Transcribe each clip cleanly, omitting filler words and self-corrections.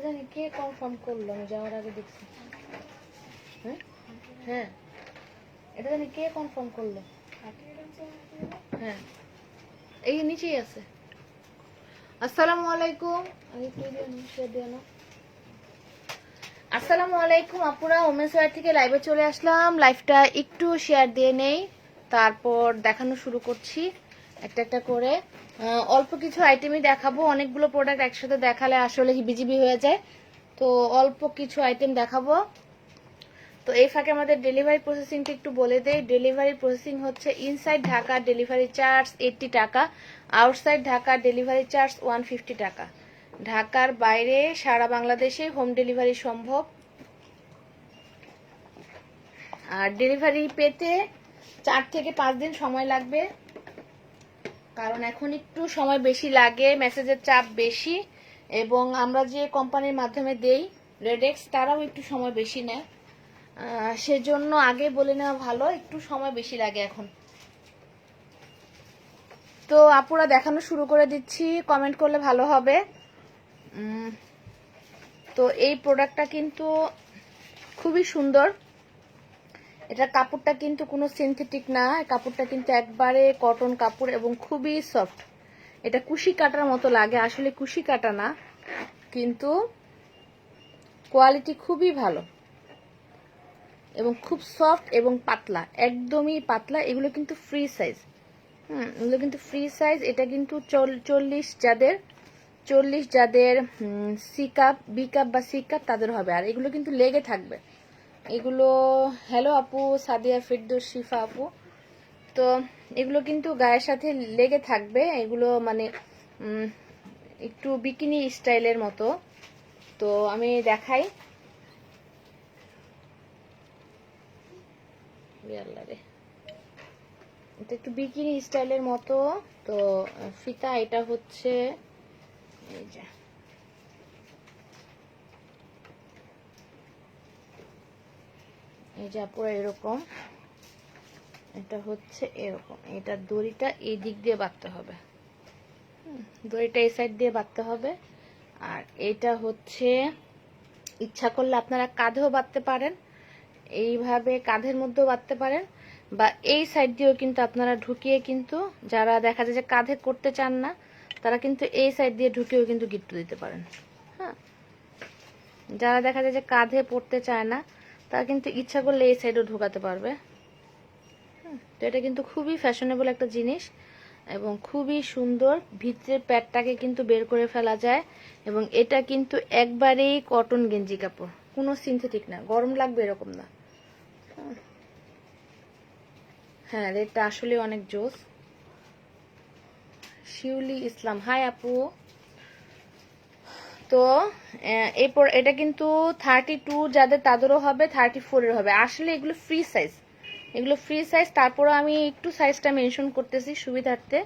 জানি কে কনফার্ম করলো, আমি যাওয়ার আগে দেখছি। হ্যাঁ হ্যাঁ, এটা জানি কে কনফার্ম করলো। হ্যাঁ, এই নিচেই আছে। আসসালামু আলাইকুম। আসসালামু আলাইকুম আপুরা, ওমেন্স ওয়্যার থেকে লাইভে চলে আসলাম। লাইভটা একটু শেয়ার দিয়ে নেই, তারপর দেখানো শুরু করছি একটা একটা করে। অল্প কিছু আইটেমই দেখাবো, অনেকগুলো প্রোডাক্ট একসাথে দেখালে আসলে হিবিজিবি হয়ে যায়, তো অল্প কিছু আইটেম দেখাবো। তো এই ফাঁকে আমাদের ডেলিভারি প্রসেসিংটা একটু বলে দেই। ডেলিভারি প্রসেসিং হচ্ছে ইনসাইড ঢাকা ডেলিভারি চার্জ 80 টাকা, আউটসাইড ঢাকা ডেলিভারি চার্জ 150 টাকা। ঢাকার বাইরে সারা বাংলাদেশে হোম ডেলিভারি সম্ভব। আর ডেলিভারি পেতে 4 থেকে 5 দিন সময় লাগবে, কারণ এখন একটু সময় বেশি লাগে, মেসেজের চাপ বেশি, এবং আমরা যে কোম্পানির মাধ্যমে দেই রেডেক্স, তারাও একটু সময় বেশি নেয়। সেজন্য আগে বলে নেওয়া ভালো, একটু সময় বেশি লাগে এখন। তো আপুরা দেখানো শুরু করে দিচ্ছি, কমেন্ট করলে ভালো হবে। তো এই প্রোডাক্টটা কিন্তু খুবই সুন্দর। এটা কাপড়টা কিন্তু কোনো সিনথেটিক না, কাপড়টা কিন্তু একবারে কটন কাপড় এবং খুবই সফট। এটা কুশি কাটার মতো লাগে, আসলে কুশি কাটা না, কিন্তু কোয়ালিটি খুবই ভালো এবং খুব সফট এবং পাতলা, একদমই পাতলা। এগুলো কিন্তু ফ্রি সাইজ, এগুলো কিন্তু ফ্রি সাইজ। এটা কিন্তু 40 যাদের সি কাপ, বি কাপ বা সি কাপ তাদের হবে। আর এগুলো কিন্তু লেগে থাকবে এগুলো। হ্যালো আপু সাদিয়া ফিরদৌস শিফা আপু, তো এগুলো কিন্তু গায়ের সাথে লেগে থাকবে। এগুলো মানে একটু বিকিনি স্টাইলের মতো। তো আমি দেখাই, এটা একটু বিকিনি স্টাইলের মতো। তো ফিতা এটা হচ্ছে এই যে, এই যে পুরো এরকম, এটা হচ্ছে এরকম। এটা দড়িটা এই দিক দিয়ে বাঁধতে হবে, দড়িটা এই সাইড দিয়ে বাঁধতে হবে। আর এটা হচ্ছে ইচ্ছা করলে আপনারা কাঁধেও বাঁধতে পারেন, এইভাবে কাঁধের মধ্যেও বাঁধতে পারেন, বা এই সাইড দিয়েও কিন্তু আপনারা ঢুকিয়ে, কিন্তু যারা দেখা যায় যে কাঁধে করতে চান না, তারা কিন্তু এই সাইড দিয়ে ঢুকিয়েও কিন্তু গিট্টু দিতে পারেন। হ্যাঁ, যারা দেখা যায় যে কাঁধে পড়তে চায় না, তারা কিন্তু ইচ্ছা করলে এই সাইডও ঢোকাতে পারবে। তো এটা কিন্তু খুবই ফ্যাশনেবল একটা জিনিস এবং খুবই সুন্দর। ভিতরের প্যাডটাকে কিন্তু বের করে ফেলা যায়, এবং এটা কিন্তু একবারেই কটন গেঞ্জি কাপড়, কোনো সিনথেটিক না, গরম লাগবে এরকম না। হ্যাঁ, রেটটা আসলে অনেক জোস। শিউলি ইসলাম, হাই আপু। তো এরপর এটা কিন্তু 32 যাদের তাদেরও হবে, 34 এর হবে। আসলে এগুলো ফ্রি সাইজ, এগুলো ফ্রি সাইজ। তারপরে আমি একটু সাইজটা মেনশন করতেছি সুবিধার্থে,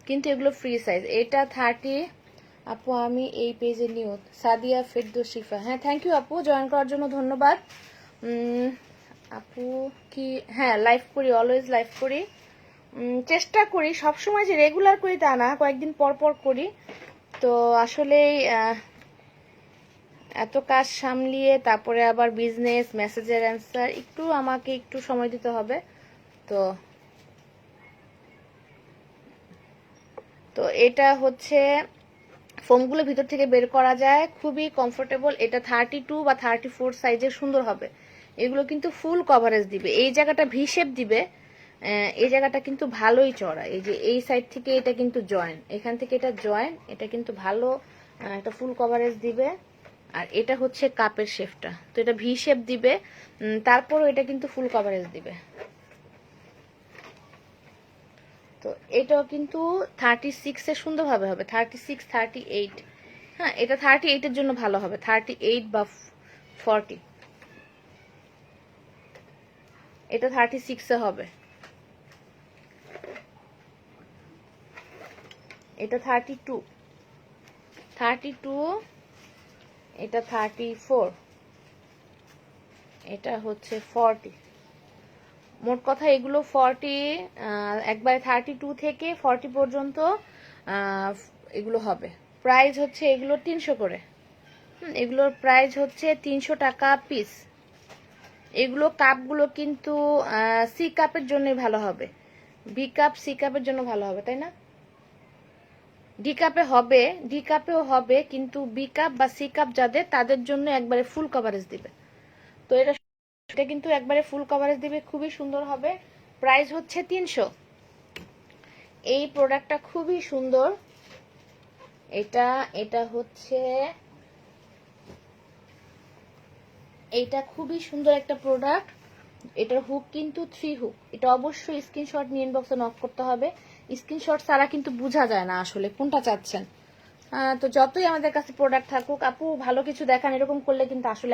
কিন্তু এগুলো ফ্রি সাইজ। এটা 30 আপু, আমি এই পেজে নিউ সাদিয়া ফিরদৌস শিফা। হ্যাঁ, থ্যাংক ইউ আপু, জয়েন করার জন্য ধন্যবাদ। আপু কি, হ্যাঁ লাইভ করি, অলওয়েজ লাইভ করি, চেষ্টা করি সবসময় যে রেগুলার করি তা না, কয়েকদিন পর পর করি। তো আসলেই এত কাজ সামলিয়ে তারপরে আবার বিজনেস, মেসেজের অ্যান্সার, একটু আমাকে একটু সময় দিতে হবে। তো তো এটা হচ্ছে ফোমগুলো ভিতর থেকে বের করা যায়, খুবই কমফোর্টেবল। এটা 32 বা 34 সাইজের সুন্দর হবে। এগুলো কিন্তু ফুল কভারেজ দিবে, এই জায়গাটা ভি শেপ দিবে, এই জায়গাটা কিন্তু ভালোই চড়া। এই যে এই সাইড থেকে এটা কিন্তু জয়েন, এখান থেকে এটা জয়েন, এটা কিন্তু ভালো একটা ফুল কভারেজ দিবে। আর এটা হচ্ছে কাপের শেপটা, তো এটা ভি শেপ দিবে, তারপরও এটা কিন্তু ফুল কভারেজ দিবে। তো এটাও কিন্তু 36 এ সুন্দরভাবে হবে, 36, 38। হ্যাঁ, এটা 38 এর জন্য ভালো হবে, 38 বা 40। এটা 36 এ হবে, এটা 32, এটা 34, এটা হচ্ছে 40। মোট কথা এগুলো 40, একবারে 32 থেকে 40 পর্যন্ত এগুলো হবে। প্রাইস হচ্ছে এগুলো 300 করে। এগুলোর প্রাইস হচ্ছে 300 টাকা পিস। এগুলো কাপগুলো কিন্তু সি কাপের জন্য ভালো হবে, বি কাপ সি কাপের জন্য ভালো হবে, তাই না? ডি কাপে হবে, ডি কাপেও হবে, কিন্তু বি কাপ বা সি কাপ যাদের, তাদের জন্য একবারে ফুল কভারেজ দিবে। তো এটা কিন্তু একবারে ফুল কভারেজ দিবে, খুবই সুন্দর হবে। প্রাইস হচ্ছে 300। এই প্রোডাক্টটা খুবই সুন্দর। এটা হচ্ছে, এটা খুবই সুন্দর একটা প্রোডাক্ট। এটার হুক কিন্তু 3 হুক। এটা অবশ্যই স্ক্রিনশট নিয়ে ইনবক্সে নক করতে হবে। স্ক্রিনশট ছাড়া কিন্তু বোঝা যায় না আসলে কোনটা চাচ্ছেন। তো যতই আমাদের কাছে প্রোডাক্ট থাকুক, আপু ভালো কিছু দেখান, এরকম করলে কিন্তু আসলে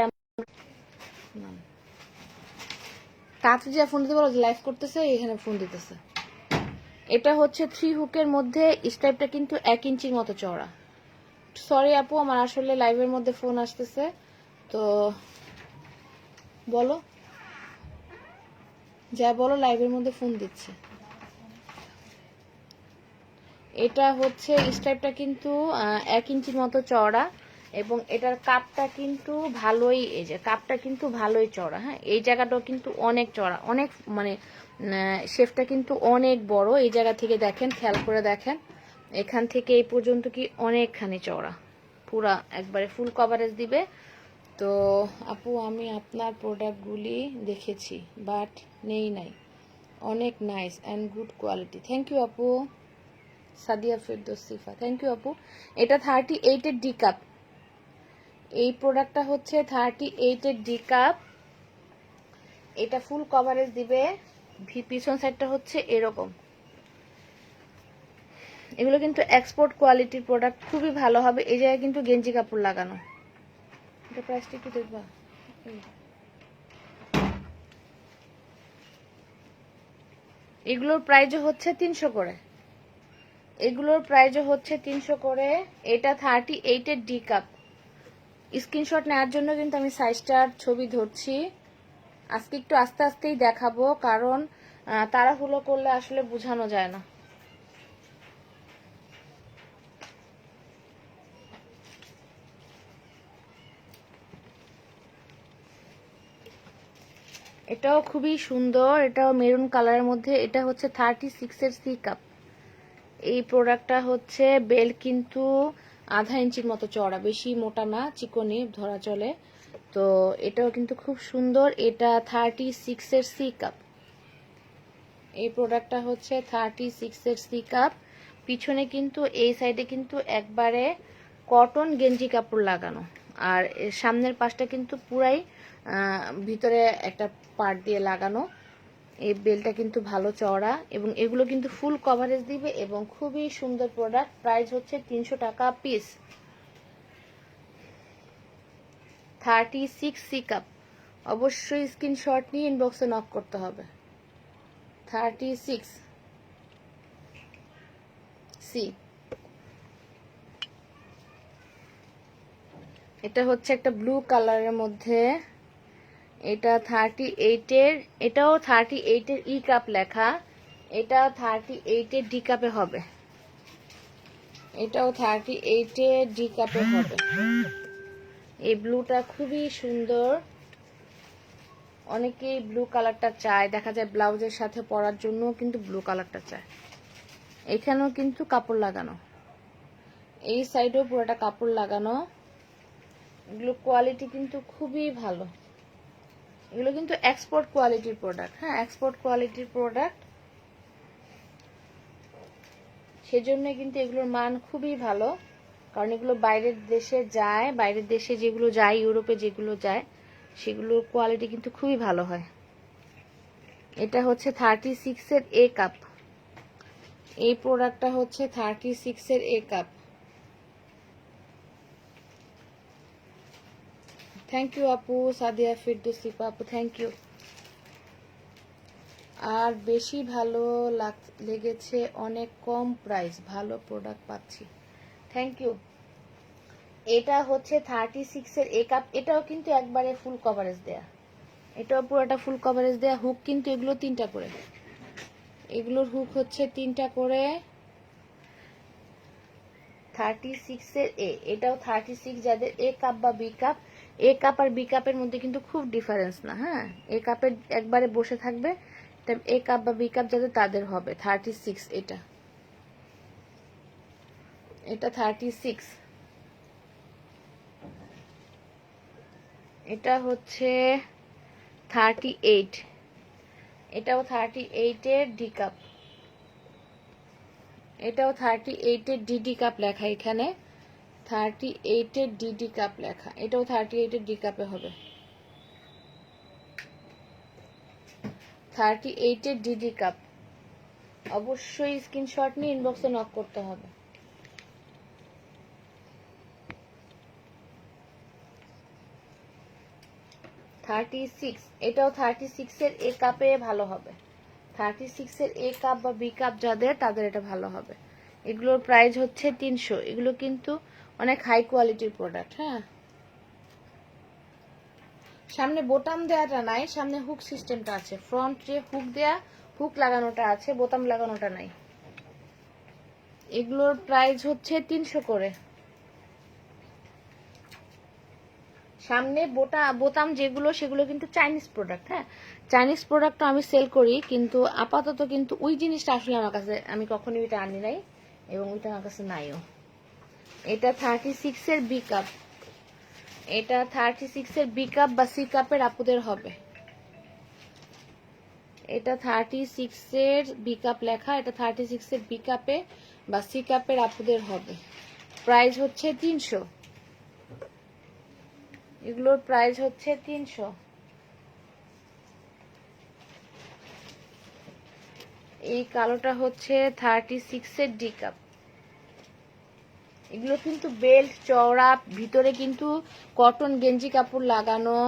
তাতে যে ফোন দিতে পারো, লাইভ করতেছে, এখানে ফোন দিতেছে। এটা হচ্ছে 3 হুকের মধ্যে, স্ট্রাইপটা কিন্তু 1 ইঞ্চির মতো চওড়া। সরি আপু, আমার আসলে লাইভের মধ্যে ফোন আসতেছে, তো বলো, যা বলো, লাইভের মধ্যে ফোন দিচ্ছে। এটা হচ্ছে স্ট্রাইপটা কিন্তু 1 ইঞ্চির মতো চওড়া, এবং এটার কাপটা কিন্তু ভালোই, এই যে কাপটা কিন্তু ভালোই চওড়া। হ্যাঁ, এই জায়গাটাও কিন্তু অনেক চওড়া, অনেক মানে শেফটা কিন্তু অনেক বড়। এই জায়গা থেকে দেখেন, খেয়াল করে দেখেন, এখান থেকে এই পর্যন্ত কি অনেকখানি চওড়া, পুরা একবারে ফুল কভারেজ দিবে। তো আপু, আমি আপনার প্রোডাক্টগুলি দেখেছি, বাট নাই, অনেক nice and good quality. Thank you আপু। সাদিয়া ফেরদৌস সিফা, থ্যাংক ইউ আপু। এটা 38 এর ডি কাপ। এই প্রোডাক্টটা হচ্ছে 38 এর ডি কাপ। এটা ফুল কভারেজ দিবে। পিছন সাইডটা হচ্ছে এরকম। এগুলো কিন্তু এক্সপোর্ট কোয়ালিটির প্রোডাক্ট, খুবই ভালো হবে। এই জায়গায় কিন্তু গেঞ্জি কাপড় লাগানো। এটা প্রাইসটা একটু দেখবা। এগুলোর প্রাইস হচ্ছে 300 করে। এগুলোর প্রাইস হচ্ছে 300 করে। এটা 38 এর ডি কাপ। স্ক্রিনশট নেওয়ার জন্য কিন্তু আমি সাইজটার ছবি ধরছি। আজকে একটু আস্তে আস্তেই দেখাবো, কারণ তাড়াহুড়ো করলে আসলে বোঝানো যায় না। এটাও খুবই সুন্দর, এটাও মেরুন কালারের মধ্যে। এটা হচ্ছে 36 এর সি কাপ। এই প্রোডাক্টটা হচ্ছে বেল্ট কিন্তু আধা ইঞ্চির মতো চওড়া, বেশি মোটা না, চিকনি ধরা চলে। তো এটাও কিন্তু খুব সুন্দর। এটা 36 এর সি কাপ। এই প্রোডাক্টটা হচ্ছে 36 এর সি কাপ। পিছনে কিন্তু এই সাইডে কিন্তু একবারে কটন গেঞ্জি কাপড় লাগানো, আর সামনের পাশটা কিন্তু পুরাই ভিতরে একটা পার্ট দিয়ে লাগানো। এই বেলটা কিন্তু ভালো চওড়া, এবং এগুলো কিন্তু ফুল কভারেজ দিবে, এবং খুবই সুন্দর প্রোডাক্ট। প্রাইস হচ্ছে 300 টাকা পিস। 36 C cup. অবশ্যই স্ক্রিনশট নিয়ে ইনবক্সে নক করতে হবে। 36 সি। এটা হচ্ছে একটা ব্লু কালারের মধ্যে। এটা 38 এর, এটাও 38 এর ই কাপ লেখা। এটা 38 এর ডি কাপে হবে। এটাও 38 এর ডি কাপে হবে। এই ব্লুটা খুবই সুন্দর। অনেকেই ব্লু কালারটা চায়, দেখা যায় ব্লাউজের সাথে পরার জন্য কিন্তু ব্লু কালারটা চায়। এখানেও কিন্তু কাপড় লাগানো, এই সাইডেও পুরোটা কাপড় লাগানো। এগুলো কোয়ালিটি কিন্তু খুবই ভালো। এগুলো কিন্তু এক্সপোর্ট কোয়ালিটির প্রোডাক্ট। হ্যাঁ, এক্সপোর্ট কোয়ালিটির প্রোডাক্ট, সেজন্য কিন্তু এগুলোর মান খুবই ভালো। কারণ এগুলো বাইরের দেশে যায়, বাইরের দেশে যেগুলো যায়, ইউরোপে যেগুলো যায়, সেগুলোর কোয়ালিটি কিন্তু খুবই ভালো হয়। এটা হচ্ছে 36 এর এ কাপ। এই প্রোডাক্টটা হচ্ছে 36 এর এ কাপ। থ্যাংক ইউ আপু। সাদিয়া ফিরদৌসী আপু, থ্যাংক ইউ। আর বেশি ভালো লেগেছে, অনেক কম প্রাইস, ভালো প্রোডাক্ট পাচ্ছি। Thank you. এটা হচ্ছে 36 এর এ কাপ। এটাও কিন্তু একবারে ফুল কভারেজ দেয়া, এটাও পুরোটা ফুল কভারেজ দেয়া। হুক কিন্তু এগুলো 3টা করে, এগুলোর হুক হচ্ছে 3টা করে। 36 এর এটাও 36, যাদের এ কাপ বা বি কাপ, এ কাপ আর বি কাপের মধ্যে কিন্তু খুব ডিফারেন্স না, হ্যাঁ, এ কাপের একবারে বসে থাকবে, এ কাপ বা বি কাপ যাদের তাদের হবে 36। এটা 36। এটা হচ্ছে 38, এটাও 38 এর ডি কাপ, এটাও 38 এর ডিডি কাপ লেখা, এখানে 38 এর ডিডি কাপ লেখা, এটাও 38 এর ডি কাপে হবে, 38 এর ডিডি কাপ। অবশ্যই স্ক্রিনশট নিয়ে ইনবক্সে নক করতে হবে। এটাও 36 এর এ কাপে ভালো হবে, 36 এর এ কাপ বা বি কাপ যাদের তাদের এটা ভালো হবে। এগুলোর প্রাইস হচ্ছে 300। এগুলো কিন্তু অনেক হাই কোয়ালিটির প্রোডাক্ট। হ্যাঁ, সামনে বোতাম দেওয়াটা নাই, সামনে হুক সিস্টেমটা আছে, ফ্রন্টে হুক দেয়া, হুক লাগানোটা আছে, বোতাম লাগানোটা নাই। এগুলোর প্রাইস হচ্ছে 300 করে। সামনে বোতাম যেগুলো সেগুলো কিন্তু চাইনিজ প্রোডাক্ট। হ্যাঁ, চাইনিজ প্রোডাক্টও আমি সেল করি, কিন্তু আপাতত কিন্তু ওই জিনিসটা আসলে আমার কাছে, আমি কখনোই ওইটা আনি নাই এবং ওইটা আমার কাছে নাইও। এটা 36 এর বি কাপ, এটা 36 এর বি কাপ বা সি কাপের আপুদের হবে। এটা 36 এর বি কাপ লেখা, এটা 36 এর বি কাপে বা সি কাপের আপুদের হবে। প্রাইস হচ্ছে 300। এগুলোর প্রাইস হচ্ছে 300। এই কালোটা হচ্ছে 36 এর ডি কাপ। এগুলো কিন্তু বেল্ট চওড়া, ভিতরে কিন্তু কটন গেঞ্জি কাপড় লাগানো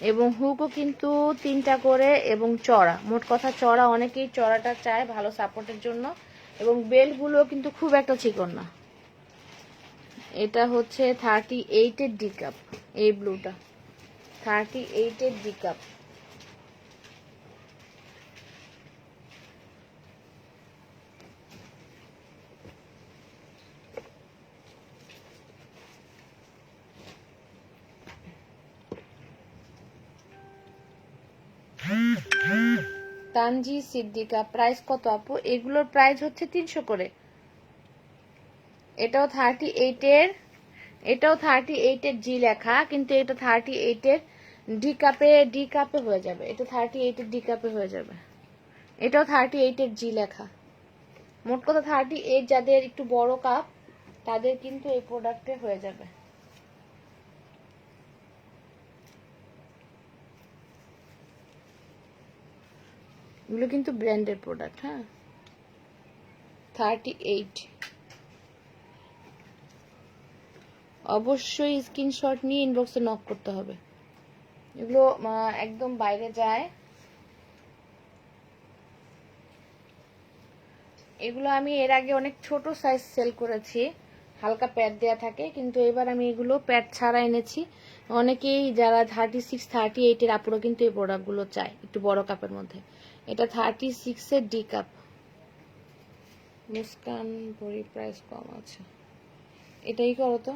এবং হুকও কিন্তু 3টা করে এবং চড়া, মোট কথা চড়া, অনেকেই চড়াটা চায় ভালো সাপোর্টের জন্য, এবং বেল্টগুলো কিন্তু খুব একটা চিকন না। এটা হচ্ছে 38 এর ডি কাপ, এই ব্লুটা 38 এর D cup. Tanzid Siddika, price কত আপু? এগুলোর প্রাইস হচ্ছে 300 করে। এটাও 38 এর, এটাও 38 এর জি লেখা, কিন্তু এটা 38 এর ডি কাপে হয়ে যাবে, এটা 38 এর ডি কাপে হয়ে যাবে। এটাও 38 এর জি লেখা। মোট কথা 38 যাদের একটু বড় কাপ তাদের কিন্তু এই প্রোডাক্টে হয়ে যাবে। এগুলো কিন্তু ব্র্যান্ডের প্রোডাক্ট। হ্যাঁ, 38। অবশ্যই স্ক্রিনশট নিয়ে ইনবক্সে নক করতে হবে। এগুলো একদম বাইরে যায়। এগুলো আমি এর আগে অনেক ছোট সাইজ সেল করেছি, হালকা প্যাড দেয়া থাকে, কিন্তু এবার আমি এগুলো প্যাড ছাড়া এনেছি। অনেকেই যারা 36 38 এর আপুরা কিন্তু এই প্রোডাক্টগুলো চায় একটু বড় কাপের মধ্যে। এটা 36 এর ডি কাপ। মুস্কান বড়ি প্রাইস কম আছে, এটাই করো তো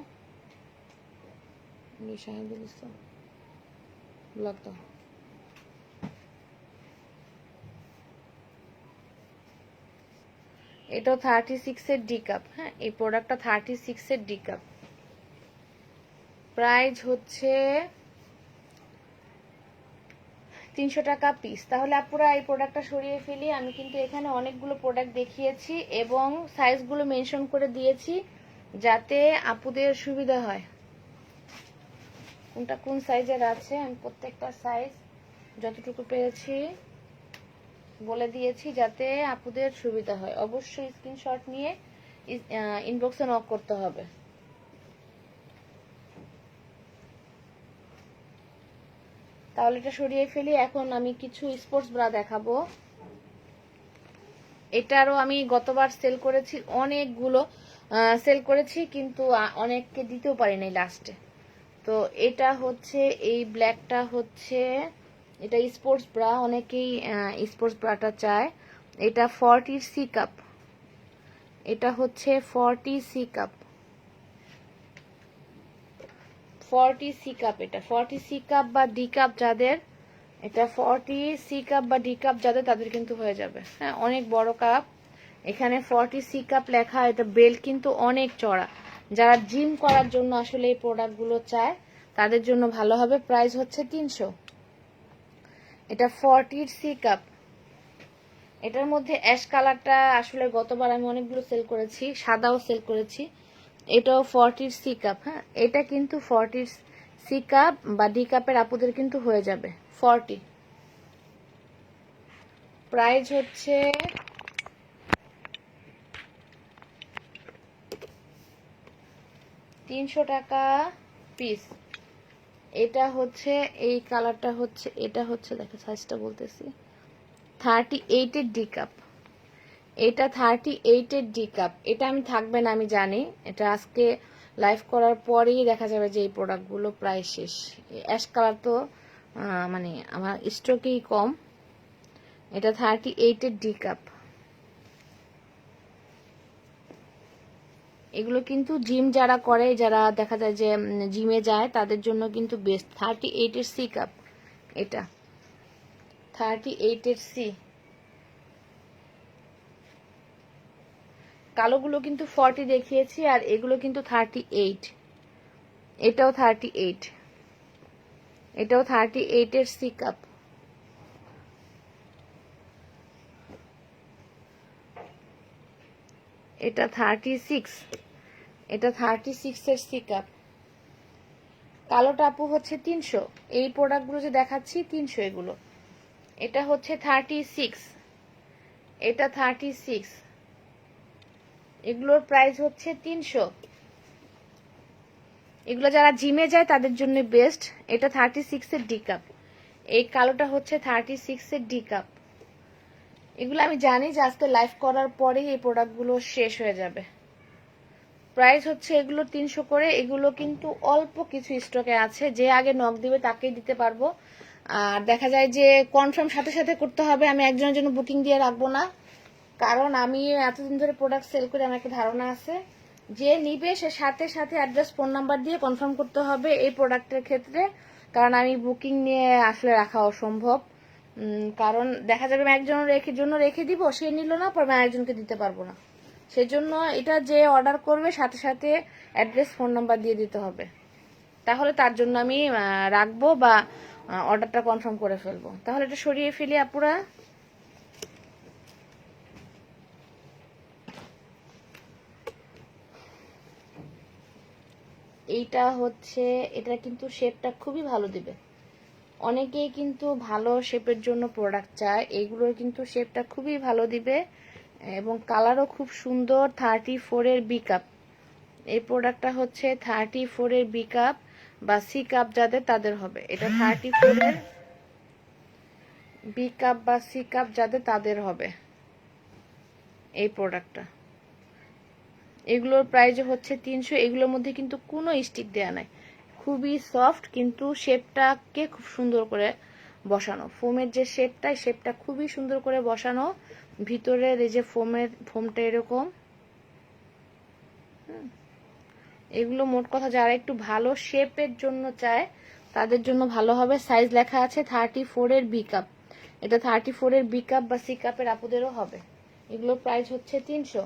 ব্লক দাও। এটাও 36 এর ডি কাপ। হ্যাঁ, এই প্রোডাক্টটা 36 এর ডি কাপ। প্রাইস হচ্ছে 300 টাকা পিস। তাহলে আপুরা এই প্রোডাক্টটা সরিয়ে ফেলি। আমি কিন্তু এখানে অনেকগুলো প্রোডাক্ট দেখিয়েছি এবং সাইজগুলো মেনশন করে দিয়েছি যাতে আপুদের সুবিধা হয়। কোনটা কোন সাইজের আছে আমি প্রত্যেকটা সাইজ যতটুকু পেরেছি বলে দিয়েছি যাতে আপুদের সুবিধা হয়। অবশ্যই স্ক্রিনশট নিয়ে ইনবক্সে নক করতে হবে। তাহলে এটা সরিয়ে ফেলি। এখন আমি কিছু স্পোর্টস ব্রা দেখাবো। এটারও আমি গতবার সেল করেছি, অনেকগুলো সেল করেছি, কিন্তু অনেককে দিতেও পারি নাই লাস্টে। তো এটা হচ্ছে, এই ব্ল্যাকটা হচ্ছে, এটা স্পোর্টস ব্রা, অনেকেই স্পোর্টস ব্রাটা চায়। এটা 40 সি কাপ, এটা হচ্ছে 40 সি কাপ, 40 সি কাপ। এটা 40 সি কাপ বা ডি কাপ যাদের, এটা 40 সি কাপ বা ডি কাপ যাদের তাদের কিন্তু হয়ে যাবে। হ্যাঁ, অনেক বড় কাপ। এখানে 40 সি কাপ লেখা। এটা বেল কিন্তু অনেক চড়া। যারা জিম করার জন্য আসলে এই প্রোডাক্টগুলো চায় তাদের জন্য ভালো হবে। প্রাইস হচ্ছে 300। এটা 40 সি কাপ। এটার মধ্যে অ্যাশ কালারটা আসলে গতবার আমি অনেকগুলো সেল করেছি, সাদাও সেল করেছি। এটাও 40 সি কাপ। হ্যাঁ, এটা কিন্তু 40 সি কাপ বা ডি কাপের আপুদের কিন্তু হয়ে যাবে 40। প্রাইস হচ্ছে 300 টাকা পিস। এটা হচ্ছে এই কালারটা হচ্ছে, এটা হচ্ছে দেখো সাইজটা বলতেছি 38 এর ডি কাপ। এটা 38 এর ডি কাপ। এটা আমি থাকবে না আমি জানি, এটা আজকে লাইভ করার পরেই দেখা যাবে যে এই প্রোডাক্টগুলো প্রায় শেষ। অ্যাশ কালার তো মানে আমার স্টকেই কম। এটা 38 এর ডি কাপ। এগুলো কিন্তু জিম যারা করে, যারা দেখা যায় যে জিমে যায় তাদের জন্য কিন্তু বেস্ট। 38 এর সি কাপ। এটা 38 এর সি। কালোগুলো কিন্তু 40 দেখিয়েছি আর এগুলো কিন্তু 38। এটাও 38। এটাও 38 এর সি কাপ। এটা 36। এটা 36 এর সি কাপ। কালোটা আপু হচ্ছে 300। এই প্রোডাক্টগুলো যে দেখাচ্ছি 300 এগুলো। এটা হচ্ছে 36। এটা 36। এগুলোর প্রাইস হচ্ছে 300। এগুলো যারা জিমে যায় তাদের জন্য বেস্ট। এটা 36 এর ডি কাপ। এই কালোটা হচ্ছে 36 এর ডি কাপ। এগুলো আমি জানি যে আজকে লাইভ করার পরেই এই প্রোডাক্টগুলো শেষ হয়ে যাবে। প্রাইস হচ্ছে এগুলো 300 করে। এগুলো কিন্তু অল্প কিছু স্টকে আছে, যে আগে নক দিবে তাকেই দিতে পারবো। আর দেখা যায় যে কনফার্ম সাথে সাথে করতে হবে, আমি একজনের জন্য বুকিং দিয়ে রাখবো না, কারণ আমি এতদিন ধরে প্রোডাক্ট সেল করে আমার একটা ধারণা আছে, যে নিবে সে সাথে সাথে অ্যাড্রেস ফোন নাম্বার দিয়ে কনফার্ম করতে হবে এই প্রোডাক্টের ক্ষেত্রে। কারণ আমি বুকিং নিয়ে আসলে রাখা অসম্ভব। কারণ দেখা যাবে আমি একজনের জন্য রেখে দিব, সে নিল না, পর আমি আরেকজনকে দিতে পারবো না। সেজন্য এটা যে অর্ডার করবে সাথে সাথে অ্যাড্রেস ফোন নাম্বার দিয়ে দিতে হবে, তাহলে তার জন্য আমি রাখবো বা অর্ডারটা কনফার্ম করে ফেলবো। তাহলে এটা সরিয়ে ফেলি আপুরা। এইটা হচ্ছে, এটা কিন্তু শেপটা খুবই ভালো দিবে। অনেকেই কিন্তু ভালো শেপের জন্য প্রোডাক্ট চায়, এইগুলোর কিন্তু শেপটা খুবই ভালো দিবে এবং কালারও খুব সুন্দর। 34 এর বি কাপ। এই প্রোডাক্টটা হচ্ছে 34 এর বি কাপ বা সি কাপ যাদের তাদের হবে। এটা 34 এর বি কাপ বা সি কাপ যাদের তাদের হবে এই প্রোডাক্টটা। এগুলোর প্রাইস হচ্ছে 300। এগুলোর মধ্যে কিন্তু কোনো স্টিক দেয়া নাই, খুবই সফট, কিন্তু শেপটাকে খুব সুন্দর করে বসানো। ফোমের যে শেপটা খুবই সুন্দর করে বসানো। ভিতরের এই যে ফোমটা এরকম। এগুলো মোট কথা যারা একটু ভালো শেপের জন্য চায় তাদের জন্য ভালো হবে। সাইজ লেখা আছে 34 এর বি কাপ। এটা 34 এর বি কাপ বা সি কাপের আপুদেরও হবে। এগুলোর প্রাইস হচ্ছে 300।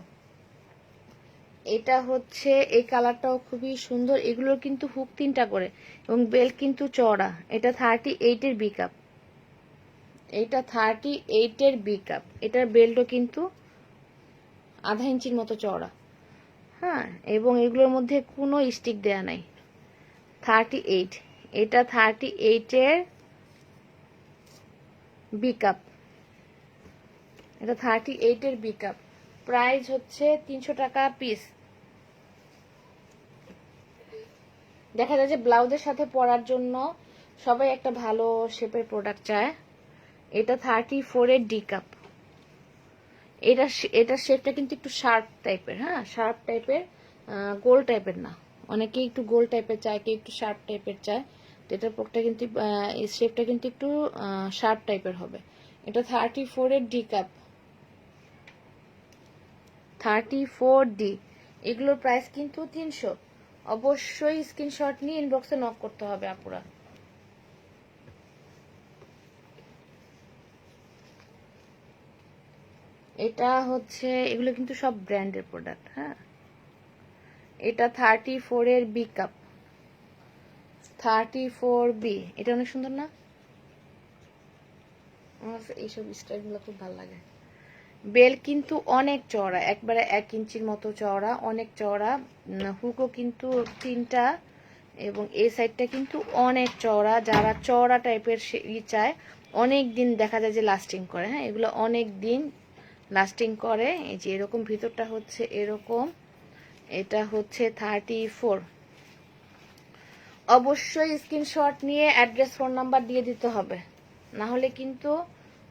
এটা হচ্ছে, এই কালারটাও খুবই সুন্দর। এগুলোর কিন্তু হুক 3টা করে এবং বেল কিন্তু চওড়া। এটা 38 এর বি কাপ। এটা 38 এর বি কাপ। এটার বেল্টও কিন্তু আধা ইঞ্চির মতো চওড়া। হ্যাঁ, এবং এগুলোর মধ্যে কোনো স্টিক দেয়া নাই। 38। এটা 38 এর বি কাপ। এটা 38 এর বি কাপ। প্রাইস হচ্ছে 300 টাকা পিস। দেখা যায় যে ব্লাউজের সাথে পরার জন্য সবাই একটা ভালো শেপের প্রোডাক্ট চায়। এটা 34 এর ডি কাপ। এটার শেপটা কিন্তু একটু শার্প টাইপের। হ্যাঁ, শার্প টাইপের, গোল টাইপের না। অনেকেই একটু গোল টাইপের চায়, কেউ একটু শার্প টাইপের চায়। তো এটার পকটা কিন্তু এই শেপটা কিন্তু একটু শার্প টাইপের হবে। এটা 34 এর ডি কাপ। 34D। এগুলোর প্রাইস কিন্তু 300। অবশ্যই স্ক্রিনশট নিয়ে ইনবক্সে নক করতে হবে আপুরা। এটা হচ্ছে, এগুলো কিন্তু সব ব্র্যান্ডের প্রোডাক্ট। হ্যাঁ, এটা 34 এর বি কাপ, 34B। এটা অনেক সুন্দর না? আমার এইসব স্টাইলগুলো খুব ভালো লাগে। বেল কিন্তু অনেক চওড়া, একবারে 1 ইঞ্চির মতো চওড়া, অনেক চওড়া। হুকও কিন্তু 3টা, এবং এই সাইডটা কিন্তু অনেক চওড়া। যারা চওড়া টাইপের চায়, অনেক দিন দেখা যায় যে লাস্টিং করে। হ্যাঁ, এগুলো অনেক দিন লাস্টিং করে। এই যে এরকম ভিতরটা হচ্ছে এরকম, এটা হচ্ছে 34। অবশ্যই স্ক্রিনশট নিয়ে অ্যাড্রেস ফোন নাম্বার দিয়ে দিতে হবে, না হলে কিন্তু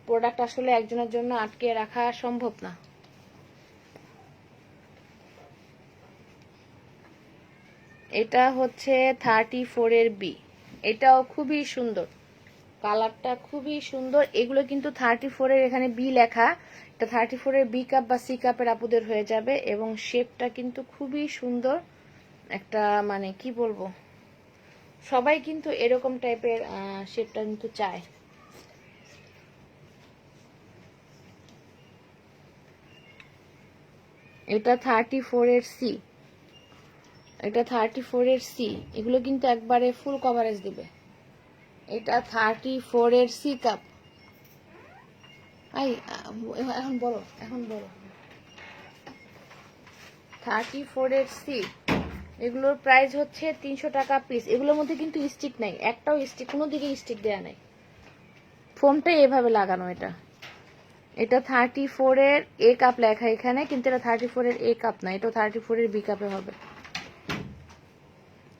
প্রোডাক্ট আসলে একজনের জন্য আটকে রাখা সম্ভব না। এটা হচ্ছে 34 এর বি। এটাও খুবই সুন্দর, কালারটা খুবই সুন্দর। এগুলো কিন্তু 34 এর, এখানে বি লেখা। এটা 34 এর বি কাপ বা সি কাপের আপুদের হয়ে যাবে, এবং শেপটা কিন্তু খুবই সুন্দর একটা, মানে কি বলবো, সবাই কিন্তু এরকম টাইপের শেপটা কিন্তু চায়। এটা 34 এর সি, এটা 34 এর সি। এগুলো কিন্তু একবারে ফুল কভারেজ দিবে। এটা 34 এর সি কাপ। এখন বলো, এখন বলো। 34 এর সি, এগুলোর প্রাইস হচ্ছে 300 টাকা পিস। এগুলোর মধ্যে কিন্তু স্টিক নাই, একটাও স্টিক, কোনো দিকে স্টিক দেয়া নাই, ফোমটাই এভাবে লাগানো। এটা 34 এর এ কাপ লেখা এখানে, কিন্তু এটা 34 এর এ কাপ না, এটা 34 এর বি কাপে হবে।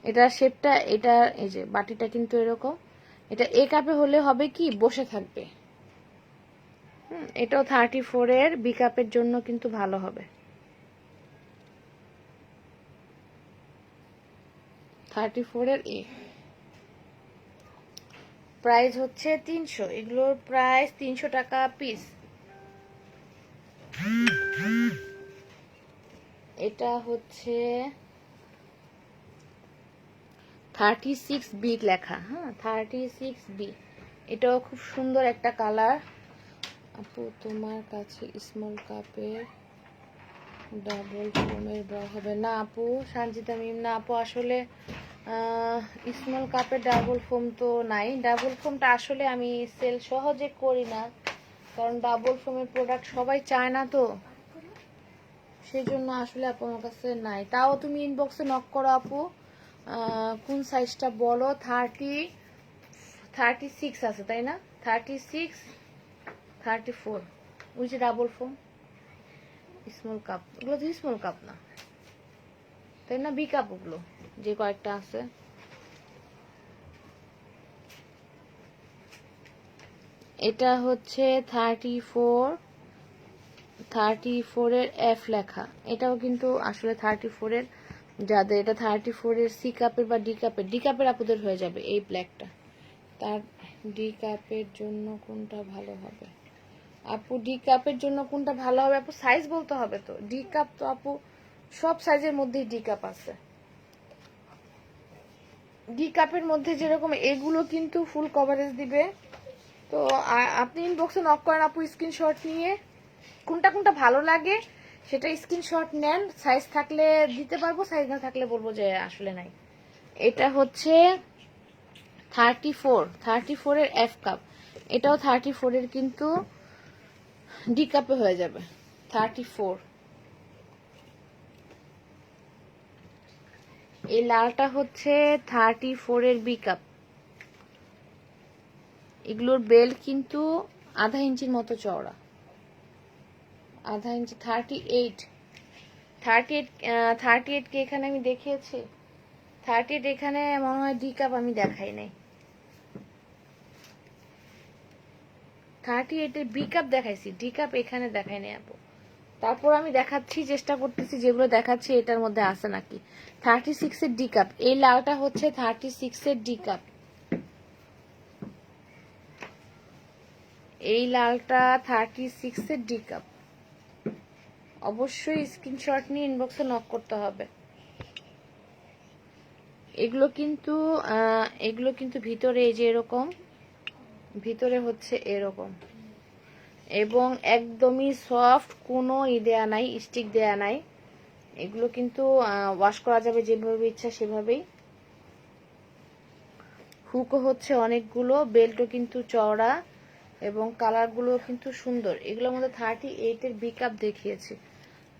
এটা শেপটা, এটা এই যে বাটিটা কিন্তু এরকম। এটা এ কাপে হলে হবে কি, বসে থাকবে। এটাও 34 এর বি কাপের জন্য কিন্তু ভালো হবে। 34 এর এ, প্রাইস হচ্ছে 300। এগুলোর প্রাইস 300 টাকা পিস। এটা হচ্ছে 36B লেখা। হ্যাঁ, 36B। এটাও খুব সুন্দর একটা কালার। আপু তোমার কাছে স্মল কাপের ডাবল ফোমের বড় হবে না আপু? সানজিদা মিম, না আপু, আসলে স্মল কাপের ডাবল ফোম তো নাই। ডাবল ফোমটা আসলে আমি সেল সহজে করি না, কারণ ডাবল ফোমের প্রোডাক্ট সবাই চায় না, তো সেজন্য আসলে আপু আমার কাছে নাই। তাও তুমি ইনবক্সে নক করো আপু, কোন সাইজটা বলো। 36 আছে তাই না? 36, 34, ওই যে ডাবল ফোম স্মল কাপ, ওগুলো তো স্মল কাপ না তাই না? বি কাপ ওগুলো যে কয়েকটা আছে। এটা হচ্ছে 34 এর এফ লেখা। এটাও কিন্তু আসলে 34 এর, যাদের এটা 34 এর সি কাপের বা ডি কাপের, ডি কাপের আপুদের হয়ে যাবে এই ব্ল্যাকটা। তার ডি কাপের জন্য কোনটা ভালো হবে আপু? ডি কাপের জন্য কোনটা ভালো হবে আপু? সাইজ বলতে হবে তো। ডি কাপ তো আপু সব সাইজের মধ্যেই ডি কাপ আছে। ডি কাপের মধ্যে যেরকম এগুলো কিন্তু ফুল কভারেজ দিবে। তো আপনি ইনবক্সে নক করেন আপু, স্ক্রিনশট নিয়ে কোনটা কোনটা ভালো লাগে সেটা স্ক্রিনশট নেন। সাইজ থাকলে দিতে পারবো, সাইজ না থাকলে বলবো যে আসলে নাই। এটা হচ্ছে 34 এর এফ কাপ। এটাও 34 এর, কিন্তু ডি কাপে হয়ে যাবে। 34। এই লালটা হচ্ছে 34 এর বি কাপ। এগুলোর বেল কিন্তু আধা ইঞ্চির মতো চওড়া, আধা ইঞ্চি। 38 কে এখানে আমি দেখিয়েছি। 38 এখানে মনে হয় ডি কাপ আমি দেখাই নাই। 38 এর বি কাপ দেখাইছি, ডি কাপ এখানে দেখাই নাই আপু। তারপর আমি দেখাচ্ছি, চেষ্টা করতেছি যেগুলো দেখাচ্ছি এটার মধ্যে আছে নাকি। 36 এর ডি কাপ, এই লালটা হচ্ছে 36 এর ডি কাপ। এই লালটা 36 এর ডি কাপ। অবশ্যই স্ক্রিনশট নিয়ে ইনবক্সে নক করতে হবে। এগুলো কিন্তু ভিতরে এই যে এরকম, ভিতরে হচ্ছে এরকম, এবং একদমই সফট, কোনো দেয়া নাই, স্টিক দেয়া নাই। এগুলো কিন্তু ওয়াশ করা যাবে যেভাবে ইচ্ছা সেভাবেই। হুকও হচ্ছে অনেকগুলো, বেল্টও কিন্তু চওড়া এবং কালারগুলো কিন্তু সুন্দর। এগুলোর মধ্যে 38-এর বি কাপ দেখিয়েছি,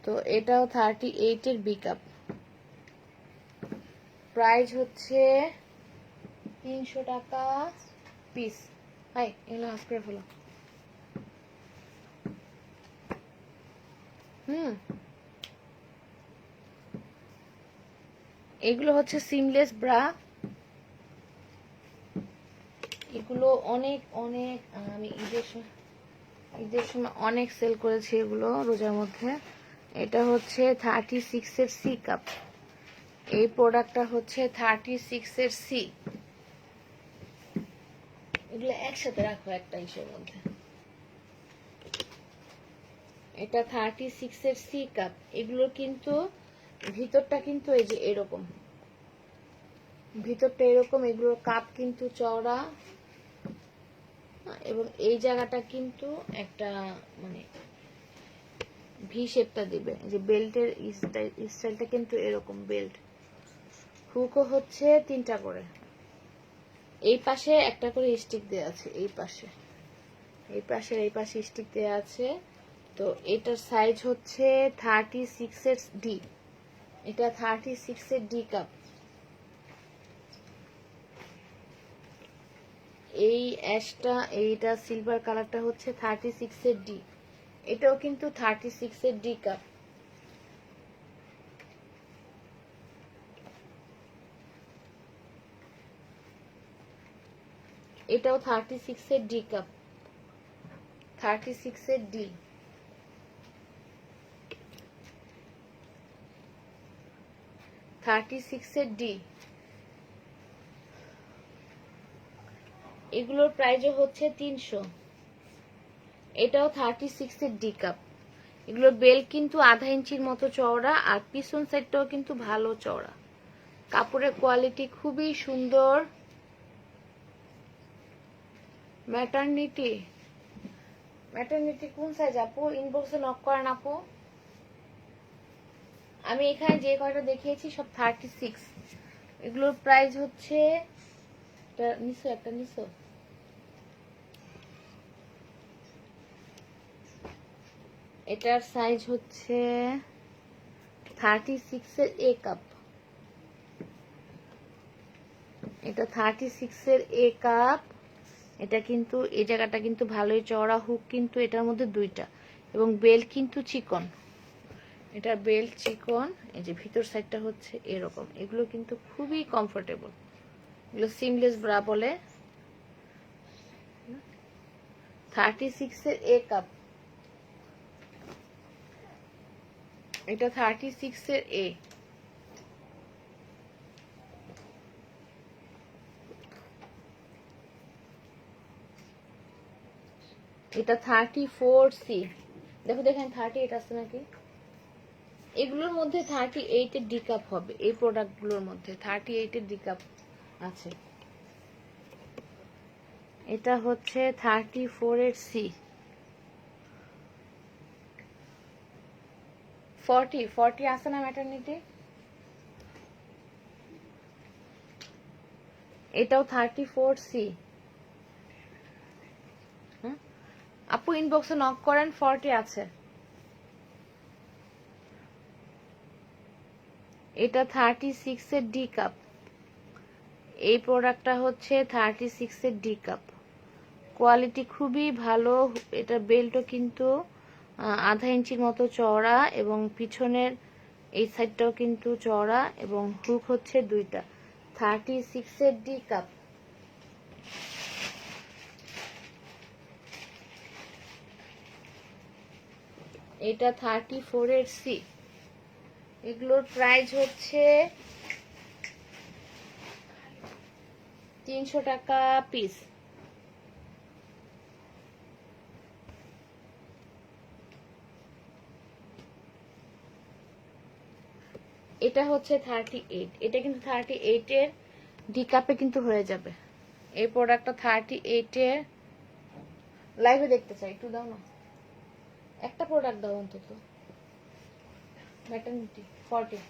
তো এটাও 38-এর বি কাপ। প্রাইস হচ্ছে 300 টাকা পিস। হাই, এগুলো হাফ করে ফেলো। এগুলো হচ্ছে সিমলেস ব্রা। এগুলো অনেক অনেক আমি ঈদের সময় অনেক সেল করেছি এগুলো রোজার মধ্যে। এটা হচ্ছে 36-এর সি কাপ। এই প্রোডাক্টটা হচ্ছে 36-এর সি। এগুলো একসাথে রাখো একটা ইসের মধ্যে। এটা 36-এর সি কাপ। এগুলো কিন্তু ভিতরটা কিন্তু এই যে এরকম, ভিতরটা এরকম। এগুলোর কাপ কিন্তু চওড়া এবং এই জায়গাটা কিন্তু একটা মানে ভি শেপটা দিবে। যে বেল্টের স্টাইলটা কিন্তু এরকম বেল্ট। হুকও হচ্ছে 3টা করে, এই পাশে একটা করে স্টিক দেওয়া আছে, এই পাশে এই পাশে স্টিক দেওয়া আছে। তো এটার সাইজ হচ্ছে 36-এর ডি। এটা 36-এর ডি কাপ। এই অ্যাশটা, এইটা সিলভার কালারটা হচ্ছে 36-এর ডি। এটাও কিন্তু 36-এর ডি কাপ। এটাও 36-এর ডি কাপ, 36-এর ডি। এগুলোর প্রাইসও হচ্ছে 300। এটাও 36-এর ডি কাপ। এগুলোর বেল কিন্তু আধা ইঞ্চির মতো চওড়া, আর পিছন সাইডটাও কিন্তু ভালো চওড়া। কাপড়ের কোয়ালিটি খুবই সুন্দর। ম্যাটারনিটি কোন সাইজ আপু? ইনবক্সে নক করেন আপু। আমি এখানে যে কয়টা দেখিয়েছি সব 36। এগুলোর প্রাইস হচ্ছে, একটা নিছো এটার সাইজ হচ্ছে 36-এর এ কাপ। এটা 36-এর এ কাপ। এটা কিন্তু এই জায়গাটা কিন্তু ভালোই চওড়া, হুক কিন্তু এটার মধ্যে 2টা, এবং বেল্ট কিন্তু চিকন। এটা বেল্ট চিকন। এই যে ভিতর সাইডটা হচ্ছে এরকম। এগুলো কিন্তু খুবই কমফোর্টেবল। এগুলো সিমলেস ব্রা বলে। 36-এর এ কাপ। এটা 36-এর এ। এটা 34C। দেখো দেখেন 38 আছে নাকি। এগুলোর মধ্যে 38-এর ডি কাপ হবে। এই প্রোডাক্টগুলোর মধ্যে 38-এর ডি কাপ আছে। এটা হচ্ছে 34-এর সি। 40 আছে না ম্যাটারনিটি? এটাও 34C। আপু ইনবক্সে নক করেন, 40 আছে। এটা 36-এর ডি কাপ। এই প্রোডাক্টটা হচ্ছে 36-এর ডি কাপ। কোয়ালিটি খুবই ভালো। এটা বেল্টও কিন্তু আধা ইঞ্চির মতো চওড়া, এবং পিছনের এই সাইডটাও কিন্তু চওড়া, এবং হুক হচ্ছে 2টা। 36-এর ডি কাপ। এটা 34-এর সি। এগুলোর প্রাইস হচ্ছে 300 টাকা পিস। এটা হচ্ছে 38, এটা কিন্তু 38 এর ডি কাপে কিন্তু হয়ে যাবে। এই প্রোডাক্টটা 38 এর, লাইভে দেখতে চাই, একটু দাও না, একটা প্রোডাক্ট দাও অন্তত। ম্যাটারনিটি 40,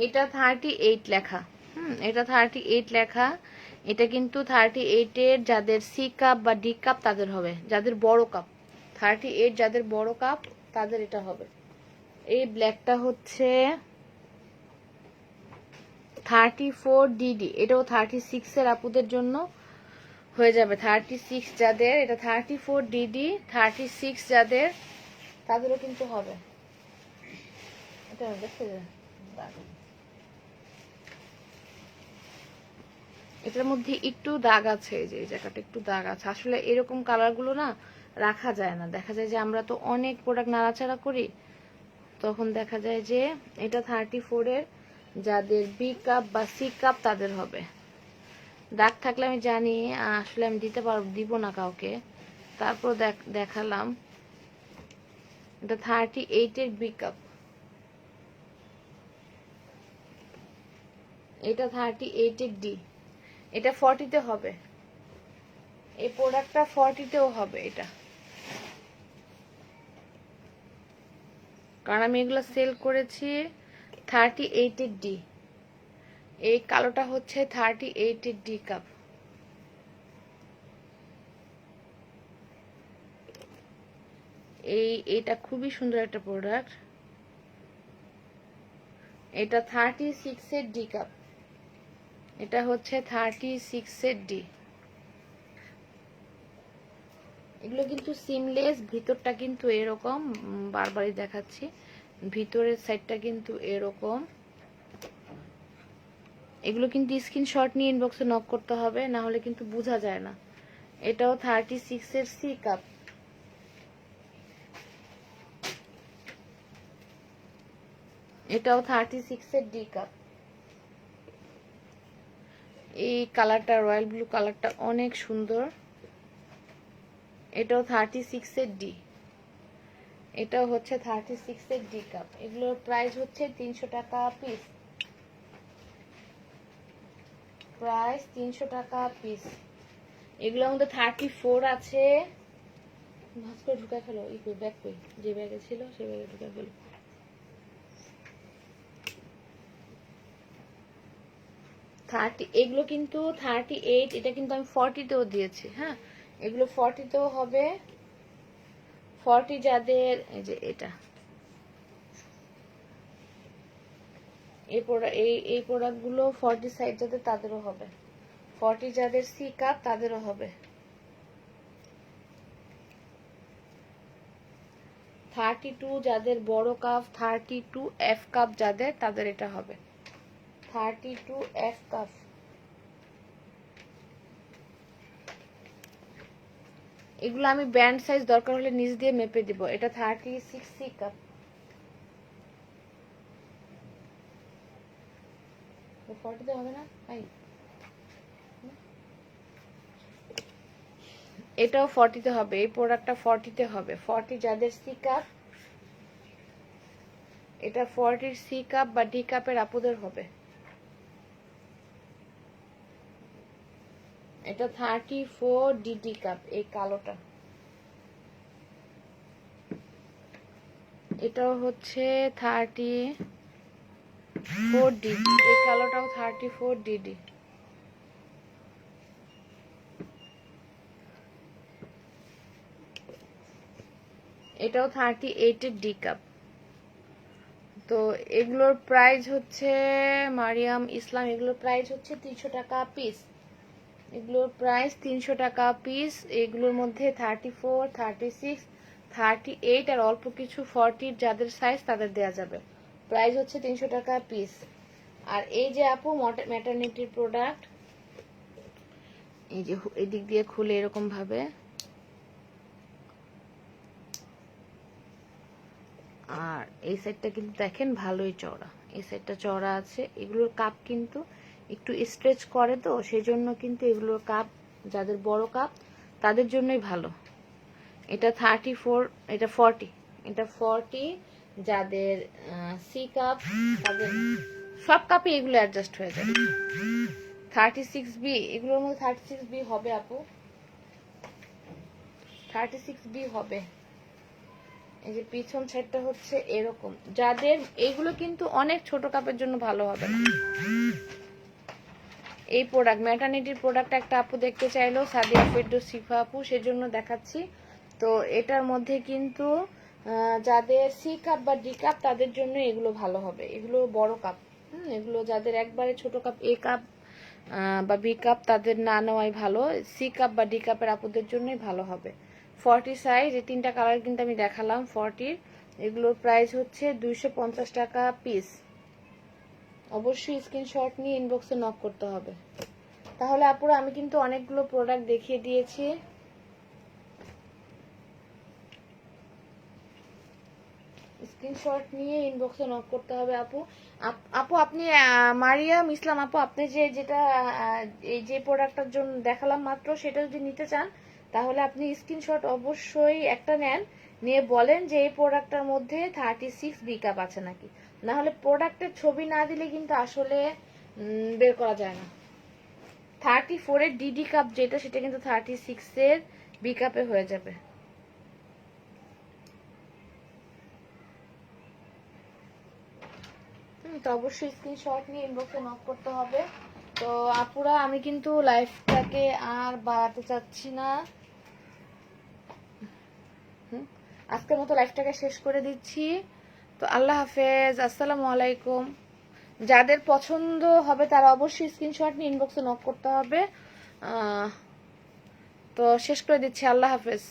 এটা 38 লেখা, এটা 38 লেখা। এটা কিন্তু 38 এর যাদের সি কাপ বা ডি কাপ তাদের হবে, যাদের বড় কাপ 38, যাদের বড় কাপ তাদের এটা হবে। এই ব্ল্যাকটা হচ্ছে 34 ডিডি, এটাও 36 এর আপুদের জন্য হয়ে যাবে। 36 যাদের, এটা 34 ডিডি, 36 যাদের তাদেরও কিন্তু হবে। এটা দেখতে এটার মধ্যে একটু দাগ আছে, এই যে এই জায়গাটা একটু দাগ আছে। আসলে এরকম কালারগুলো না রাখা যায় না, দেখা যায় যে আমরা তো অনেক প্রোডাক্ট নাড়াচাড়া করি, তখন দেখা যায় যে এটা 34 এর যাদের বি কাপ বা সি কাপ তাদের হবে। দাগ থাকলে আমি জানি, আসলে আমি দিব না কাউকে, তারপর দেখালাম। এটা 38 এর বি কাপ, এটা 38 এর ডি, এটা 40 হবে। এই প্রোডাক্টটা 40 হবে এটা, কারণ আমি এগুলো সেল করেছি 38 এর ডি। এই কালোটা হচ্ছে 38 এর ডি কাপ। এটা খুবই সুন্দর একটা প্রোডাক্ট। এটা 36 এর ডি কাপ, এটা হচ্ছে 36 এর ডি। এগুলো কিন্তু সিমলেস, ভিতরটা কিন্তু এরকম, বারবারই দেখাচ্ছি, ভিতরের সাইডটা কিন্তু এরকম। এগুলো কিন্তু স্ক্রিনশট নিয়ে ইনবক্সে নক করতে হবে, না হলে কিন্তু বোঝা যায় না। এটাও 36 এর সি কাপ, এটাও 36 এর ডি কাপ। এই কালারটা, রয়্যাল ব্লু কালারটা অনেক সুন্দর। এটাও 36 এর ডি, এটাও হচ্ছে 36 এর ডি কাপ। এগুলোর প্রাইস হচ্ছে 300 টাকা পিস, প্রাইস 300 টাকা পিস। এগুলোর মধ্যে 34 আছে, ভাঁজ করে ঢুকায় ফেলো, ব্যাগ কই, যে ব্যাগে ছিল সে ব্যাগে ঢুকায় ফেলো। এগুলো কিন্তু 38, এটা কিন্তু আমি 40তেও দিয়েছি। হ্যাঁ, এগুলো 40তেও হবে। 40 যাদের, এই যে এটা, এই প্রোডাক্টগুলো 40 সাইজ যাদের তাদেরও হবে। 40 যাদের সি কাপ তাদেরও হবে। 32 যাদের বড় কাপ, 32 এফ কাপ যাদের, তাদের এটা হবে 32 এফ কাপ। এগুলো আমি ব্যান্ড সাইজ দরকার হলে নিচ দিয়ে মেপে দিব। এটা 36 সি কাপ, ফর্টিতে হবে না ভাই, এটাও 40তে হবে। এই প্রোডাক্টটা 40তে হবে। 40 যাদের সি কাপ, এটা 40 সি কাপ বা ডি কাপের আপুদের হবে। এটা 34 ডিডি কাপ, এই কালোটা। এটাও হচ্ছে 34 ডিডি, এই কালোটাও 34 ডিডি। এটাও 38 এর ডি কাপ। তো এগুলোর প্রাইস হচ্ছে, মারিয়াম ইসলাম, এগুলোর প্রাইস হচ্ছে 300 টাকা পিস। এগুলোর প্রাইস 300 টাকা পিস। এগুলোর মধ্যে 34, 36, 38 আর অল্প কিছু 40 যাদের সাইজ তাদের দেয়া যাবে। প্রাইস হচ্ছে 300 টাকা পিস। আর এই যে আপু ম্যাটারনিটির প্রোডাক্ট, এই যে এদিক দিয়ে খুলে এরকম ভাবে, আর এই সাইডটা কিন্তু দেখেন ভালোই চওড়া, এই সাইডটা চওড়া আছে। এগুলোর কাপ কিন্তু একটু স্ট্রেচ করে, তো সেই জন্য কিন্তু এগুলোর কাপ যাদের বড় কাপ তাদের জন্যই ভালো। এটা 34, এটা 40, এটা 40। যাদের সি কাপ তাদের সব কাপে এগুলো অ্যাডজাস্ট হয়ে যাবে। 36B, এগুলোর মধ্যে 36B হবে আপু, 36B হবে। এই যে পিছন সাইডটা হচ্ছে এরকম। যাদের এইগুলো কিন্তু অনেক ছোট কাপের জন্য ভালো হবে না। এই প্রোডাক্ট, ম্যাটারনিটির প্রোডাক্ট একটা আপু দেখতে চাইলো, সাদিয়া ফেরদৌস শিফা আপু, সেজন্য দেখাচ্ছি। তো এটার মধ্যে কিন্তু যাদের সি কাপ বা ডি কাপ তাদের জন্য এগুলো ভালো হবে। এগুলো বড় কাপ, এগুলো যাদের একবারে ছোট কাপ, এ কাপ বা বি কাপ, তাদের না নেওয়াই ভালো। সি কাপ বা ডি কাপের আপুদের জন্যই ভালো হবে। 40 সাইজ, এই 3টা কালার কিন্তু আমি দেখালাম 40। এগুলোর প্রাইস হচ্ছে 250 টাকা পিস। অবশ্যই স্ক্রিনশট নিয়ে ইনবক্সে নক করতে হবে। তাহলে আপুরা আমি কিন্তু অনেকগুলো প্রোডাক্ট দেখিয়ে দিয়েছি। স্ক্রিনশট নিয়ে ইনবক্সে নক করতে হবে আপু। আপু আপনি মারিয়াম ইসলাম আপু, আপনি যেটা এই যে প্রোডাক্টটার জন্য দেখালাম মাত্র, সেটা যদি নিতে চান তাহলে আপনি স্ক্রিনশট অবশ্যই একটা নেন, নিয়ে বলেন যে এই প্রোডাক্টটার মধ্যে 36B কাপ আছে নাকি। না হলে প্রোডাক্টের ছবি না দিলে কিন্তু আসলে বের করা যায় না। 34 এর ডিডি কাপ যেটা, সেটা কিন্তু 36 এর বি কাপে হয়ে যাবে। তো অবশ্যই স্ক্রিনশট নিয়ে ইনবক্সে নক করতে হবে। তো আপুরা আমি কিন্তু লাইফটাকে আর বাড়াতে চাচ্ছি না, আজকের মতো লাইফটাকে শেষ করে দিচ্ছি। তো আল্লাহ হাফেজ, আসসালামু আলাইকুম। যাদের পছন্দ হবে তারা অবশ্যই স্ক্রিনশট নিয়ে ইনবক্সে নক করতে হবে। তো শেষ করে দিচ্ছি, আল্লাহ হাফেজ।